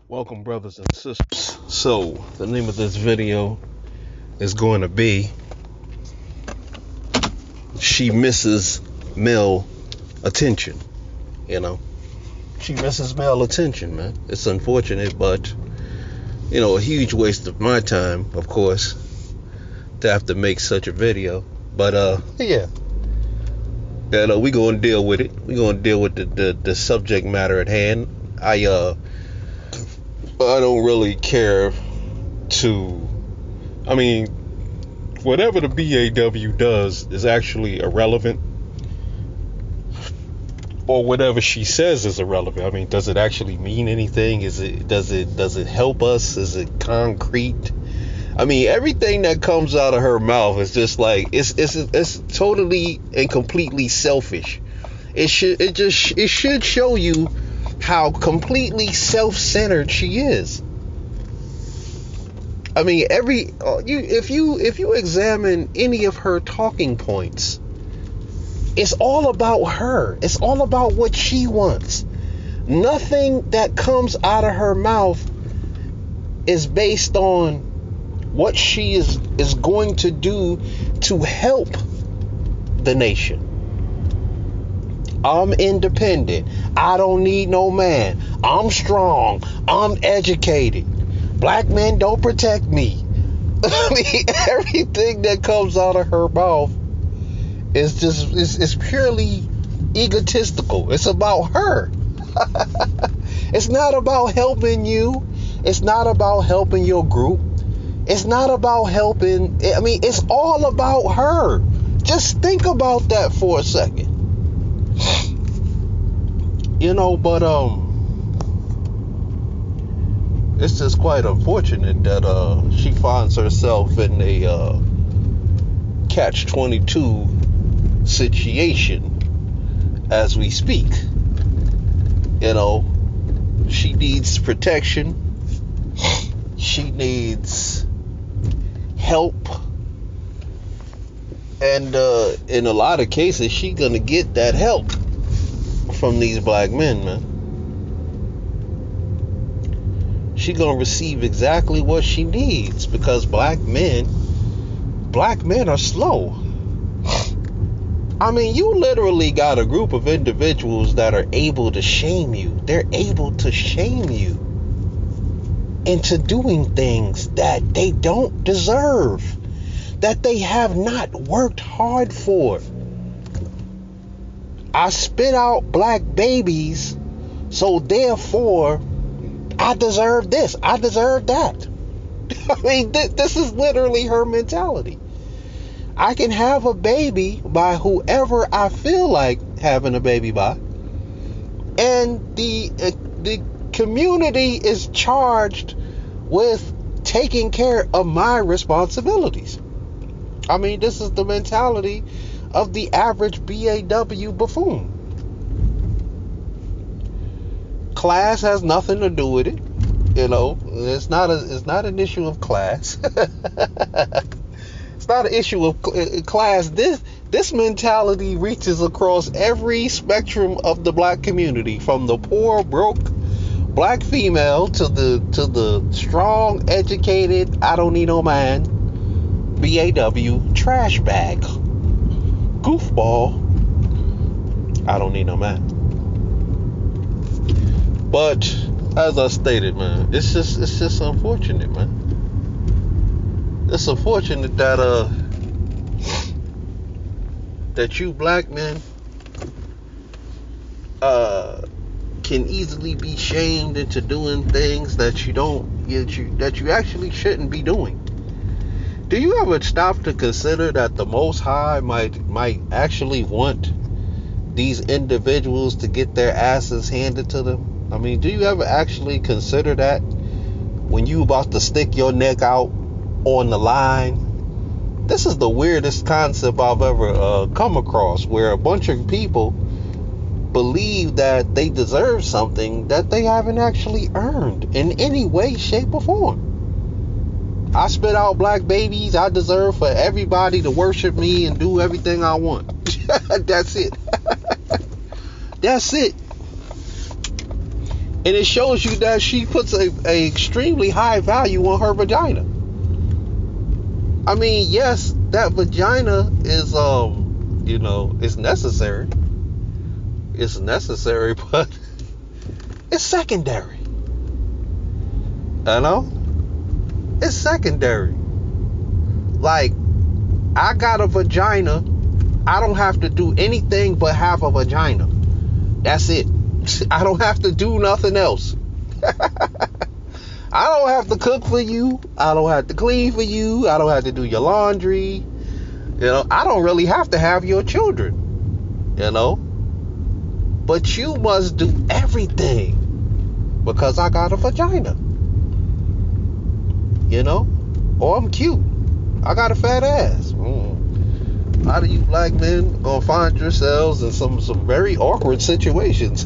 Welcome, brothers and sisters. So, the name of this video is going to be She Misses Male Attention. You know, she misses male attention, man. It's unfortunate, but, a huge waste of my time, of course, to have to make such a video. But, yeah. We going to deal with it. We going to deal with the subject matter at hand. I don't really care whatever the BAW does is actually irrelevant, or whatever she says is irrelevant. I mean, does it actually mean anything? Does it help us? Is it concrete? I mean, everything that comes out of her mouth is just like it's totally and completely selfish. It should show you how completely self-centered she is. I mean, if you examine any of her talking points, it's all about her. It's all about what she wants. Nothing that comes out of her mouth is based on what she is going to do to help the nation. I'm independent. I don't need no man. I'm strong. I'm educated. Black men don't protect me. I mean, everything that comes out of her mouth is purely egotistical. It's about her. It's not about helping you. It's not about helping your group. It's not about helping. I mean, it's all about her. Just think about that for a second. But it's just quite unfortunate that she finds herself in a catch-22 situation as we speak. She needs protection. She needs help. And in a lot of cases, she's gonna get that help from these black men, man. She gonna receive exactly what she needs, because black men are slow. I mean, you literally got a group of individuals that are able to shame you. They're able to shame you into doing things that they don't deserve, that they have not worked hard for. I spit out black babies, so therefore I deserve this, I deserve that. I mean, this is literally her mentality. I can have a baby by whoever I feel like having a baby by, and the community is charged with taking care of my responsibilities. I mean, this is the mentality of the average BAW buffoon. Class has nothing to do with it. It's not an issue of class. It's not an issue of class. This mentality reaches across every spectrum of the black community, from the poor, broke black female to the strong, educated, I don't need no man BAW trash bag goofball. I don't need no man. But as I stated, man, it's just unfortunate, man. It's unfortunate that you black men can easily be shamed into doing things that you actually shouldn't be doing. Do you ever stop to consider that the Most High might actually want these individuals to get their asses handed to them? I mean, do you ever actually consider that when you about to stick your neck out on the line? This is the weirdest concept I've ever come across, where a bunch of people believe that they deserve something that they haven't actually earned in any way, shape, or form. I spit out black babies. I deserve for everybody to worship me and do everything I want. That's it. That's it. And it shows you that she puts a extremely high value on her vagina. I mean, yes, that vagina is, it's necessary. It's necessary, but it's secondary. You know? It's secondary. Like, I got a vagina. I don't have to do anything but have a vagina. That's it. I don't have to do nothing else. I don't have to cook for you. I don't have to clean for you. I don't have to do your laundry. I don't really have to have your children. But you must do everything because I got a vagina. Or I'm cute. I got a fat ass. A lot of you black men gonna find yourselves in some very awkward situations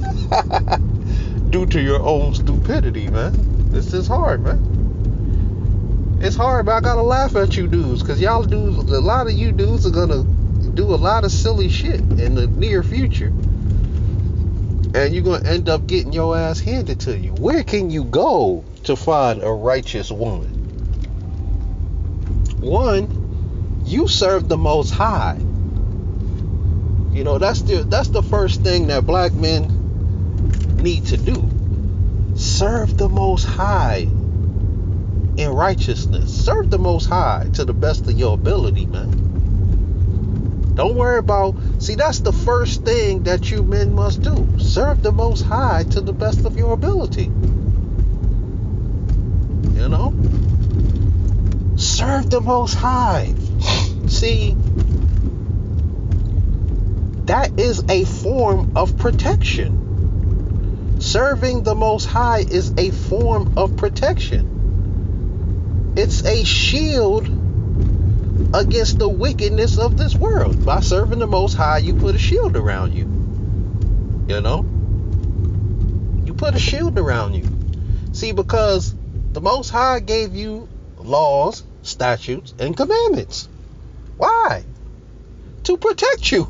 due to your own stupidity, man. This is hard, man. It's hard, but I gotta laugh at you dudes, because y'all dudes, a lot of you dudes are gonna do a lot of silly shit in the near future, and you're gonna end up getting your ass handed to you. Where can you go to find a righteous woman? One, you serve the Most High. That's the first thing that black men need to do. Serve the Most High in righteousness. Serve the Most High to the best of your ability, man. Don't worry about... See, that's the first thing that you men must do. Serve the Most High to the best of your ability. Serve the Most High. See, that is a form of protection. Serving the Most High is a form of protection. It's a shield against the wickedness of this world. By serving the Most High, you put a shield around you. You put a shield around you. See, because the Most High gave you laws, statutes, and commandments. Why? To protect you.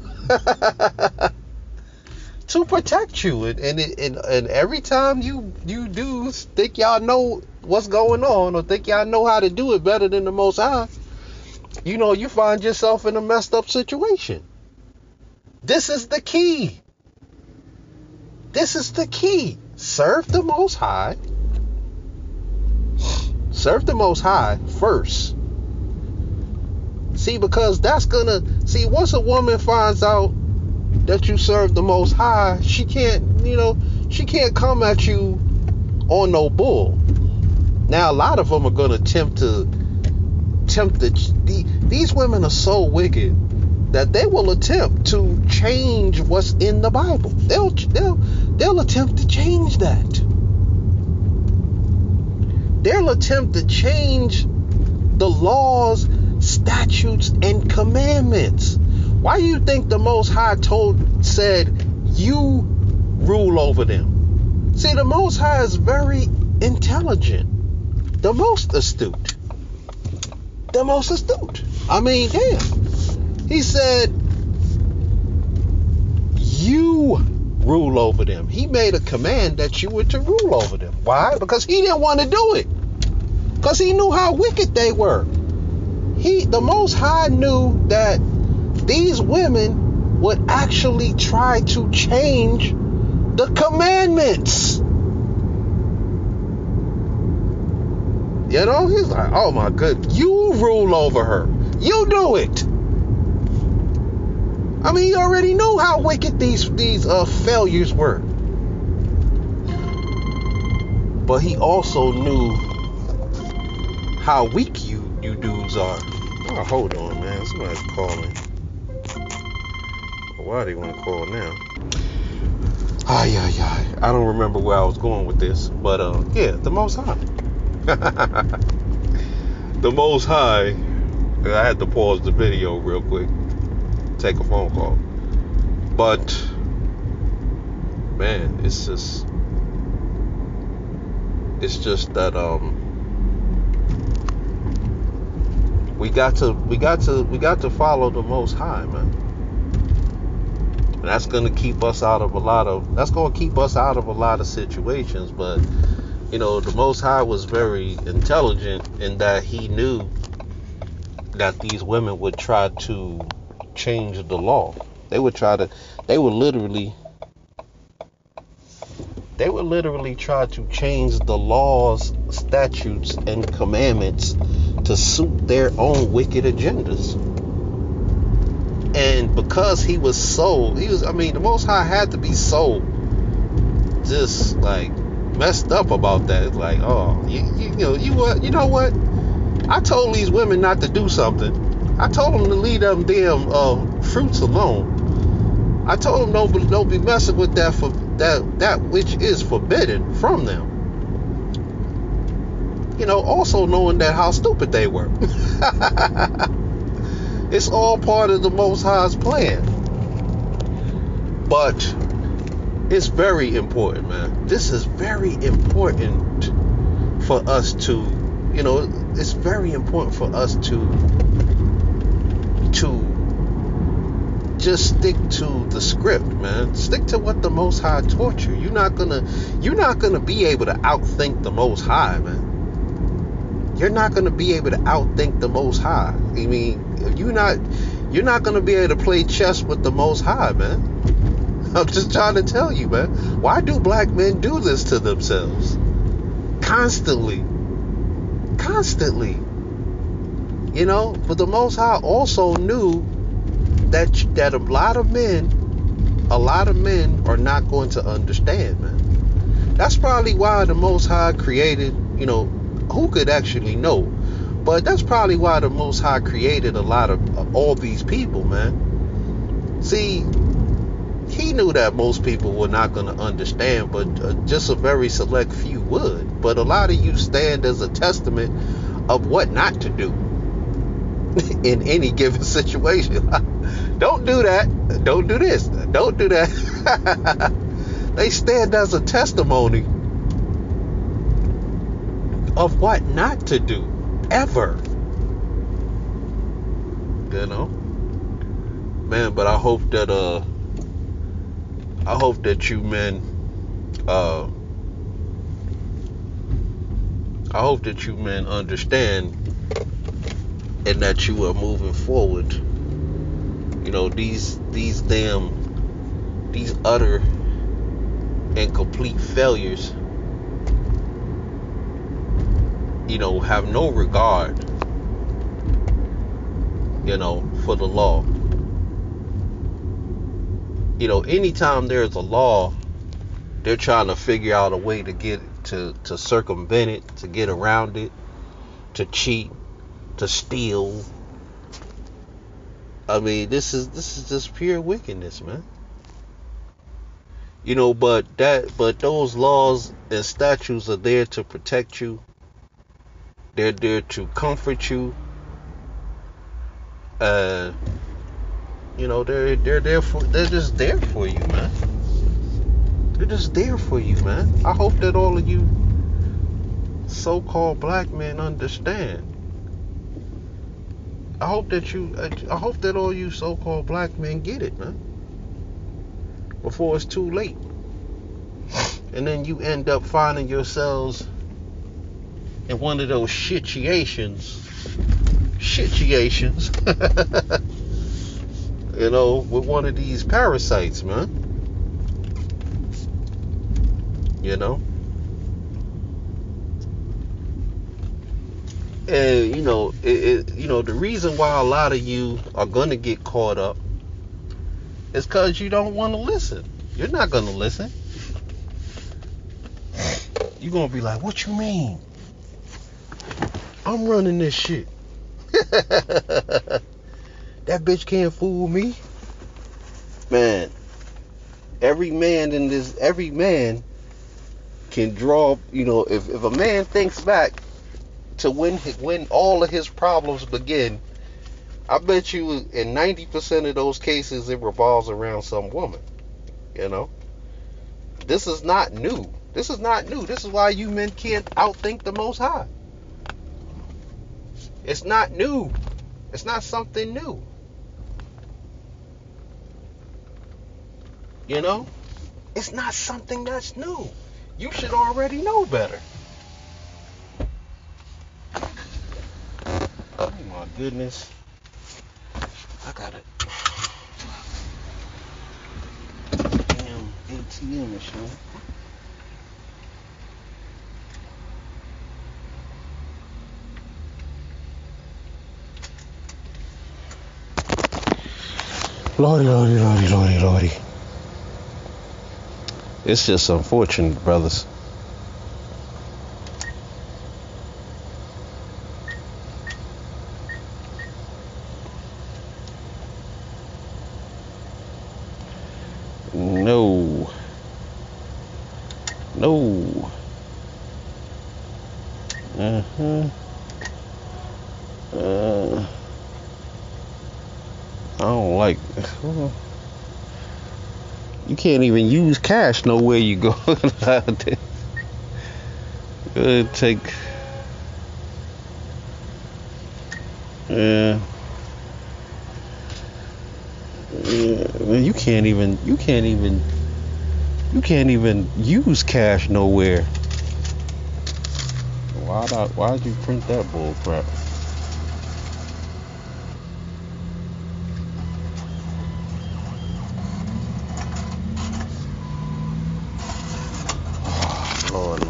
To protect you. And every time you dudes think y'all know what's going on, or think y'all know how to do it better than the Most High, you find yourself in a messed up situation. This is the key. This is the key. Serve the Most High. Serve the Most High first. See, because that's gonna... See, once a woman finds out that you serve the Most High, she can't come at you on no bull. Now, a lot of them are gonna tempt to... These women are so wicked that they will attempt to change what's in the Bible. They'll attempt to change that. They'll attempt to change the laws, statutes, and commandments. Why do you think the Most High said, you rule over them? See, the Most High is very intelligent. The most astute. I mean, damn. He said, you rule over them. He made a command that you were to rule over them. Why? Because he didn't want to do it. Because he knew how wicked they were. The Most High knew that these women would actually try to change the commandments. He's like, oh my goodness, you rule over her. You do it. I mean, he already knew how wicked these failures were. But he also knew how weak you dudes are. Oh, hold on, man. Somebody's calling. Why do they want to call now? I don't remember where I was going with this. But, yeah, the Most High. The Most High. I had to pause the video real quick. Take a phone call. But, man, it's just that, we got to follow the Most High, man. That's gonna keep us out of a lot of situations. But the Most High was very intelligent in that he knew that these women would try to change the law. They would literally try to change the laws, statutes, and commandments to suit their own wicked agendas. And because the Most High had to be so just like messed up about that. It's like, oh, you know what? I told these women not to do something. I told them to leave them damn fruits alone. I told them don't be messing with that which is forbidden from them. Also knowing that how stupid they were. It's all part of the Most High's plan. But it's very important, man. This is very important for us to, it's very important for us to just stick to the script, man. Stick to what the Most High taught you. You're not gonna be able to outthink the Most High, man. You're not gonna be able to outthink the Most High. I mean, you're not gonna be able to play chess with the Most High, man. I'm just trying to tell you, man. Why do black men do this to themselves? Constantly. But the Most High also knew that a lot of men are not going to understand, man. That's probably why the Most High created, who could actually know? But that's probably why the Most High created a lot of all these people, man. See, he knew that most people were not going to understand, but just a very select few would. But a lot of you stand as a testament of what not to do in any given situation. Don't do that. Don't do this. Don't do that. They stand as a testimony of what not to do, ever. Man, but I hope that you men understand and that you are moving forward. These utter and complete failures, have no regard, for the law. Anytime there's a law, they're trying to figure out a way to get to circumvent it, to get around it, to cheat, to steal. I mean, this is just pure wickedness, man. But those laws and statutes are there to protect you. They're there to comfort you. They're just there for you, man. They're just there for you, man. I hope that all of you so-called black men understand. I hope that all you so-called black men get it, man. Before it's too late. And then you end up finding yourselves in one of those shitiations, with one of these parasites, man. And the reason why a lot of you are gonna get caught up is because you don't want to listen. You're not gonna listen. You're gonna be like, what you mean? I'm running this shit. That bitch can't fool me. Man, every man can draw, if a man thinks back to when all of his problems begin, I bet you in 90% of those cases it revolves around some woman. This is not new. This is why you men can't outthink the Most High. It's not new. It's not something new. You know, it's not something that's new. You should already know better. Oh my goodness. I got a damn ATM machine. Lordy. It's just unfortunate, brothers. No. I don't like. You can't even use cash nowhere you go. Take. Yeah. You can't even use cash nowhere. Why'd you print that bull crap? Lord.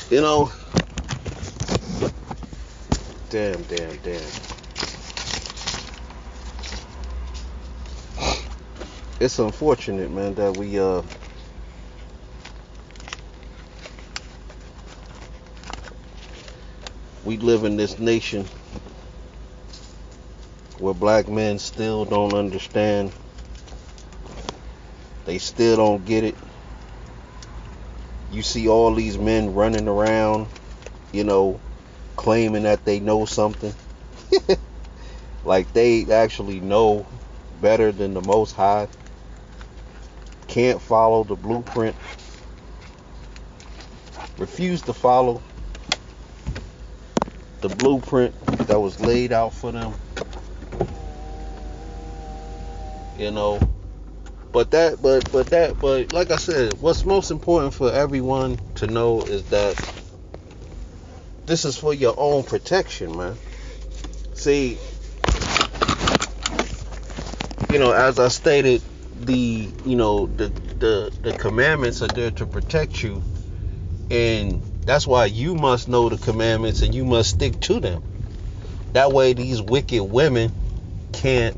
You know, damn. It's unfortunate, man, that we live in this nation where black men still don't understand. They still don't get it. You see all these men running around, claiming that they know something. Like they actually know better than the Most High. Can't follow the blueprint. Refuse to follow the blueprint that was laid out for them. But like I said, what's most important for everyone to know is that this is for your own protection, man. See, as I stated, the commandments are there to protect you, and that's why you must know the commandments and you must stick to them. That way these wicked women can't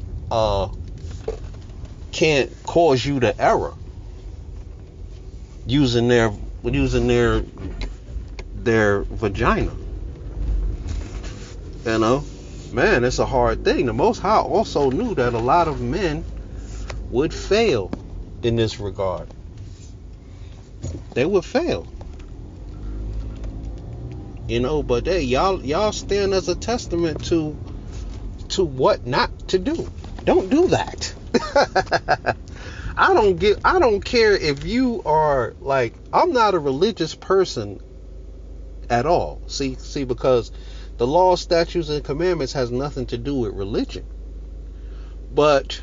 cause you to error using their vagina. Man, it's a hard thing. The Most High also knew that a lot of men would fail in this regard. They would fail. But y'all stand as a testament to what not to do. Don't do that. I don't care if you are like, I'm not a religious person at all. See, because the law, statutes, and commandments has nothing to do with religion. But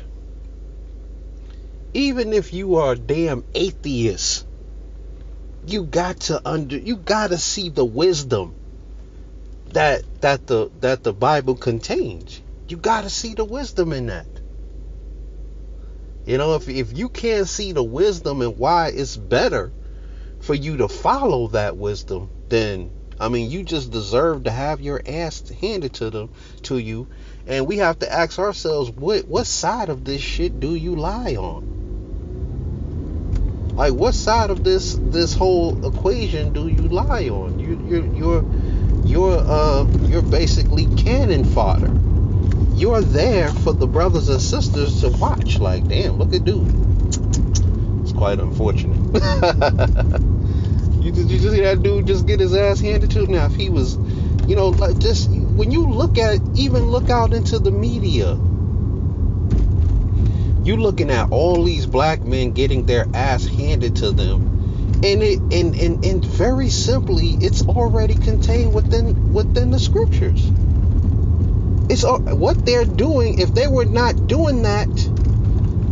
even if you are a damn atheist, you got to see the wisdom that the Bible contains. You got to see the wisdom in that. If you can't see the wisdom and why it's better for you to follow that wisdom, then you just deserve to have your ass handed to you. And we have to ask ourselves, what side of this shit do you lie on? Like, what side of this whole equation do you lie on? You're basically cannon fodder. You're there for the brothers and sisters to watch. Like, damn, look at dude. It's quite unfortunate. You just see that dude just get his ass handed to him. Now, if he was, like, just when you look out into the media, you looking at all these black men getting their ass handed to them, And very simply, it's already contained within the scriptures. It's what they're doing. If they were not doing that,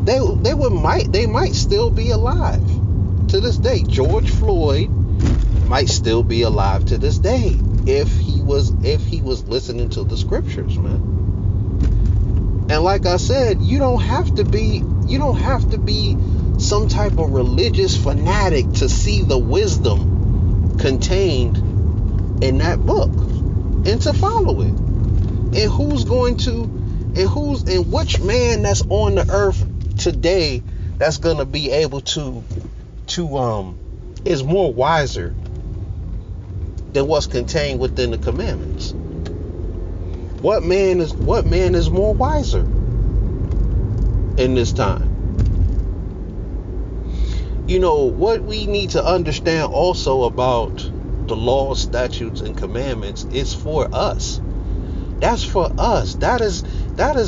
they might still be alive to this day. George Floyd might still be alive to this day if he was listening to the scriptures, man. And like I said, you don't have to be some type of religious fanatic to see the wisdom contained in that book and to follow it. And which man that's on the earth today that's gonna be able to is more wiser than what's contained within the commandments? What man is more wiser in this time? You know what we need to understand also about the laws, statutes, and commandments is for us. That's for us. That is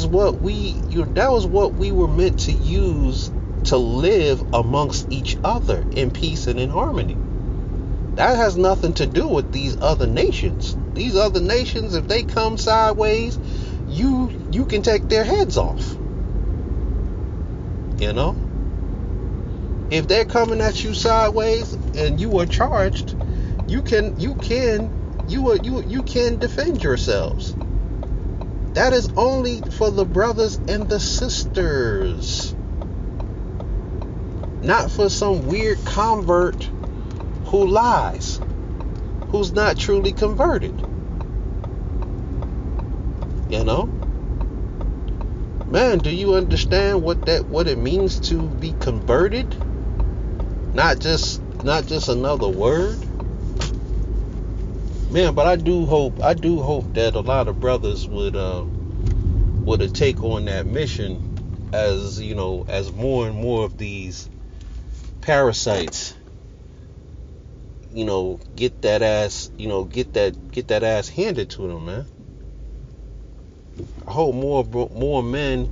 what that was what we were meant to use to live amongst each other in peace and in harmony. That has nothing to do with these other nations. These other nations, if they come sideways, you can take their heads off. You know? If they're coming at you sideways and you are charged, you can defend yourselves. That is only for the brothers and the sisters. Not for some weird convert who lies, who's not truly converted. You know? Man, do you understand what it means to be converted? Not just another word. Man, but I do hope that a lot of brothers would take on that mission, as you know, as more and more of these parasites, you know, get that ass handed to them, man. I hope more men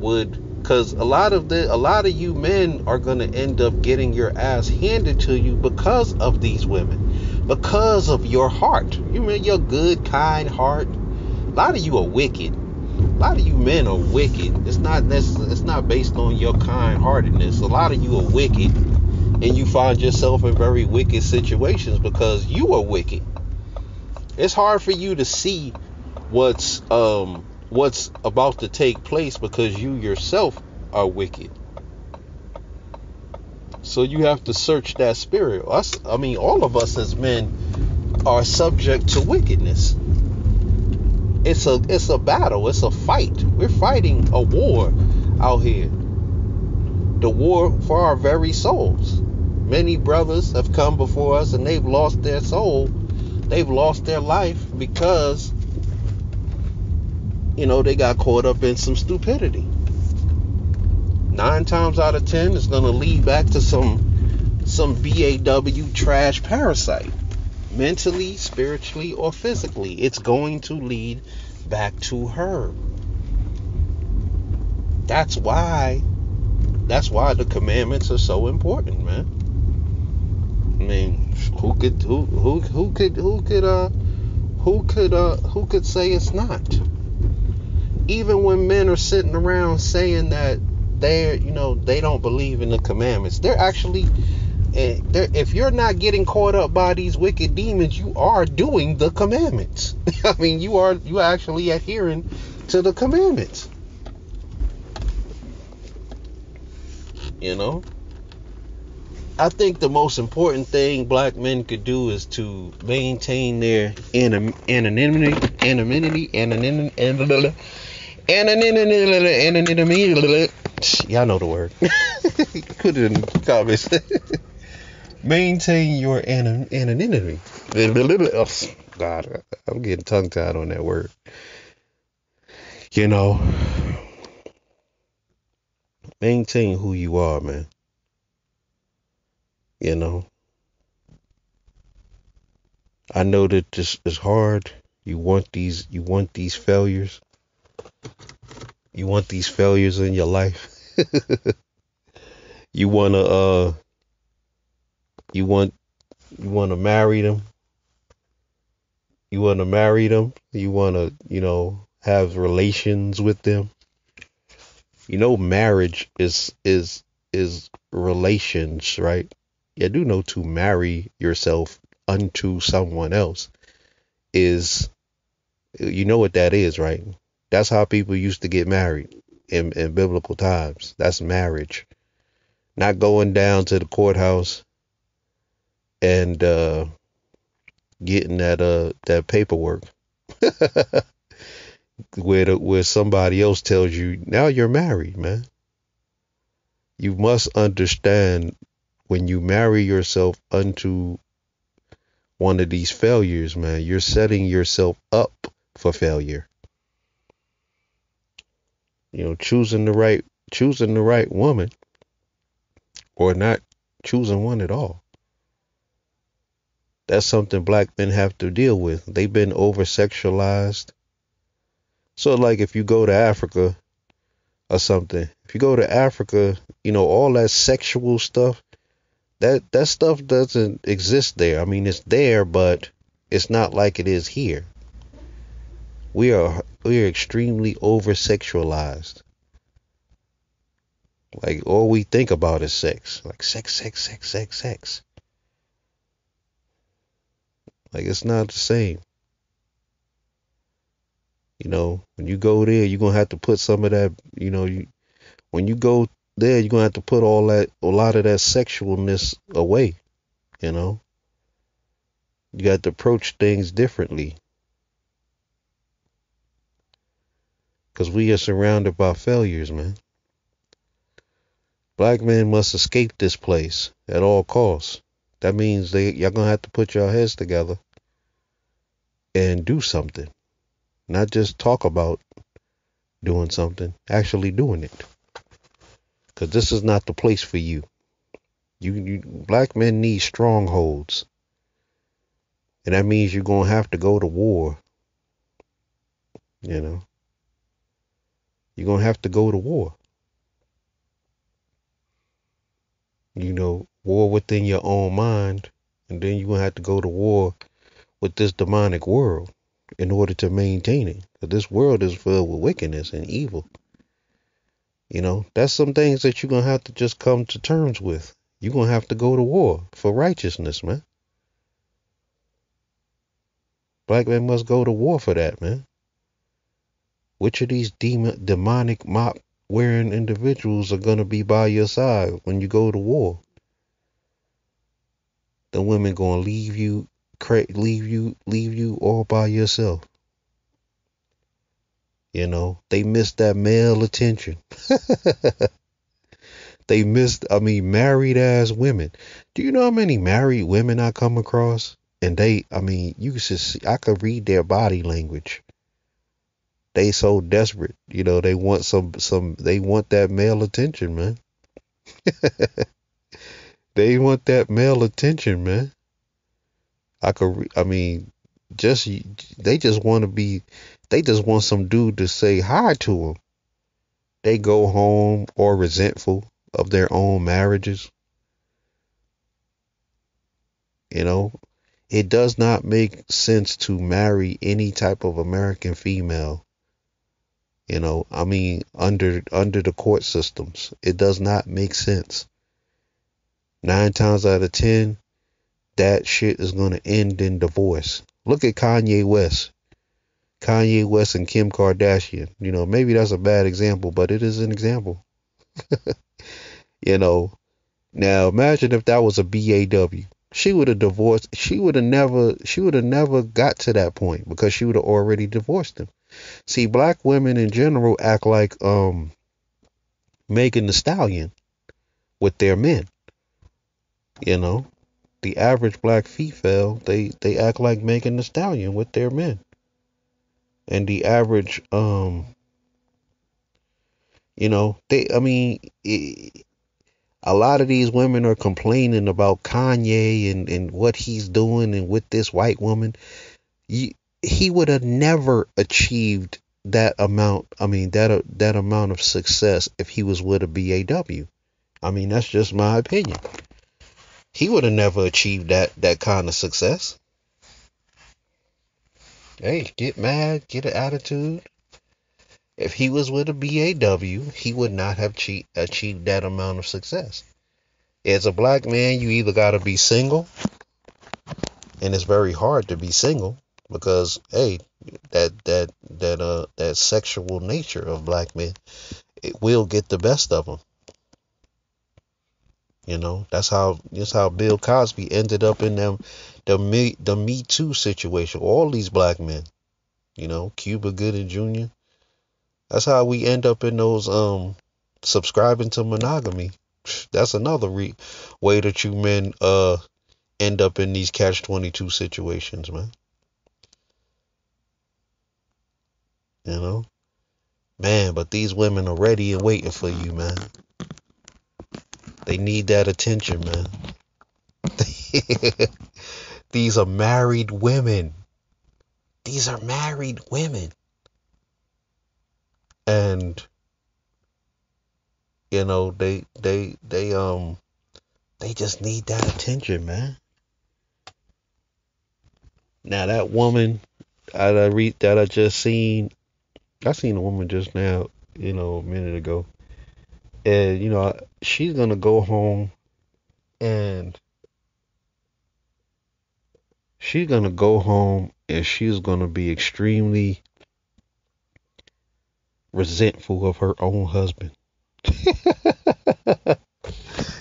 would, because a lot of you men are gonna end up getting your ass handed to you because of these women, because of your heart. You mean your good, kind heart. A lot of you are wicked. A lot of you men are wicked. It's not based on your kind-heartedness. A lot of you are wicked, and you find yourself in very wicked situations because you are wicked. It's hard for you to see what's about to take place because you yourself are wicked. So you have to search that spirit. All of us as men are subject to wickedness. It's a battle. It's a fight. We're fighting a war out here. The war for our very souls. Many brothers have come before us and they've lost their soul. They've lost their life because, you know, they got caught up in some stupidity. 9 times out of 10, it's going to lead back to some BAW trash parasite. Mentally, spiritually, or physically. It's going to lead back to her. That's why the commandments are so important, man. I mean, who could say it's not? Even when men are sitting around saying that they don't believe in the commandments, they're actually, if you're not getting caught up by these wicked demons, you are doing the commandments. I mean, you are actually adhering to the commandments. You know, I think the most important thing black men could do is to maintain their anonymity. Y'all know the word. Put it in the comments. Maintain your anonymity. Oh, God, I'm getting tongue-tied on that word. You know, maintain who you are, man. You know, I know that this is hard. You want these failures. You want these failures in your life. You wanna You want you want to marry them. You want to marry them. You want to, have relations with them. Marriage is relations, right? You do know to marry yourself unto someone else is, you know what that is, right? That's how people used to get married in biblical times. That's marriage. Not going down to the courthouse and getting that paperwork where somebody else tells you now you're married, man. You must understand when you marry yourself unto one of these failures, man, you're setting yourself up for failure. Choosing the right woman or not choosing one at all. That's something black men have to deal with. They've been over sexualized. So like if you go to Africa or something, if you go to Africa, all that sexual stuff, that stuff doesn't exist there. I mean, it's there, but it's not like it is here. We are extremely over sexualized. Like all we think about is sex. Like sex, sex, sex, sex, sex. Like it's not the same. When you go there, you're gonna have to put some of that, when you go there, you're gonna have to put a lot of that sexualness away, you know. You got to approach things differently. Because we are surrounded by failures, man. Black men must escape this place at all costs. That means y'all gonna have to put your heads together and do something. Not just talk about doing something, actually doing it. Because this is not the place for you. Black men need strongholds. And that means you're gonna have to go to war. You're gonna have to go to war. War within your own mind, and then you're gonna have to go to war with this demonic world in order to maintain it. Because this world is filled with wickedness and evil. That's some things that you're gonna have to just come to terms with. You're gonna have to go to war for righteousness, man. Black men must go to war for that, man. Which of these demonic mop wearing individuals are gonna be by your side when you go to war? The women gonna leave you all by yourself. They miss that male attention. Married ass women. Do you know how many married women I come across? And you should see, I could read their body language. They so desperate, they want they want that male attention, man. They want that male attention, man. Just they just want to be, they just want some dude to say hi to them. They go home or resentful of their own marriages. It does not make sense to marry any type of American female. Under the court systems, it does not make sense. 9 times out of 10, that shit is going to end in divorce. Look at Kanye West. Kanye West and Kim Kardashian. Maybe that's a bad example, but it is an example. Now imagine if that was a BAW. She would have divorced. She would have never got to that point because she would have already divorced him. See, black women in general act like Megan Thee Stallion with their men. The average black female, they act like Megan Thee Stallion with their men. And the average a lot of these women are complaining about Kanye and what he's doing and with this white woman. He would have never achieved that amount. That amount of success if he was with a BAW. That's just my opinion. He would have never achieved that kind of success. Hey, get mad, get an attitude. If he was with a BAW, he would not have achieved that amount of success. As a black man, you either got to be single, and it's very hard to be single because hey, that sexual nature of black men, it will get the best of them. You know, that's how Bill Cosby ended up in the Me Too situation. All these black men, you know, Cuba Gooding Jr. That's how we end up in those subscribing to monogamy. That's another way that you men end up in these catch-22 situations, man. You know, man. But these women are ready and waiting for you, man. They need that attention, man. These are married women. These are married women. And you know, they just need that attention, man. Now that woman that I just seen, I seen a woman just now, you know, a minute ago. And you know, she's gonna go home and she's gonna be extremely resentful of her own husband.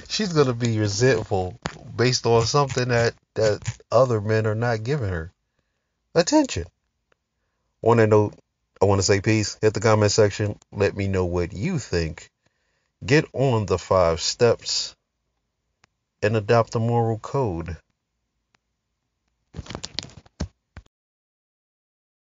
She's gonna be resentful based on something that other men are not giving her attention. On that note, I want to say peace. Hit the comment section. Let me know what you think. Get on the 5 steps and adopt a moral code.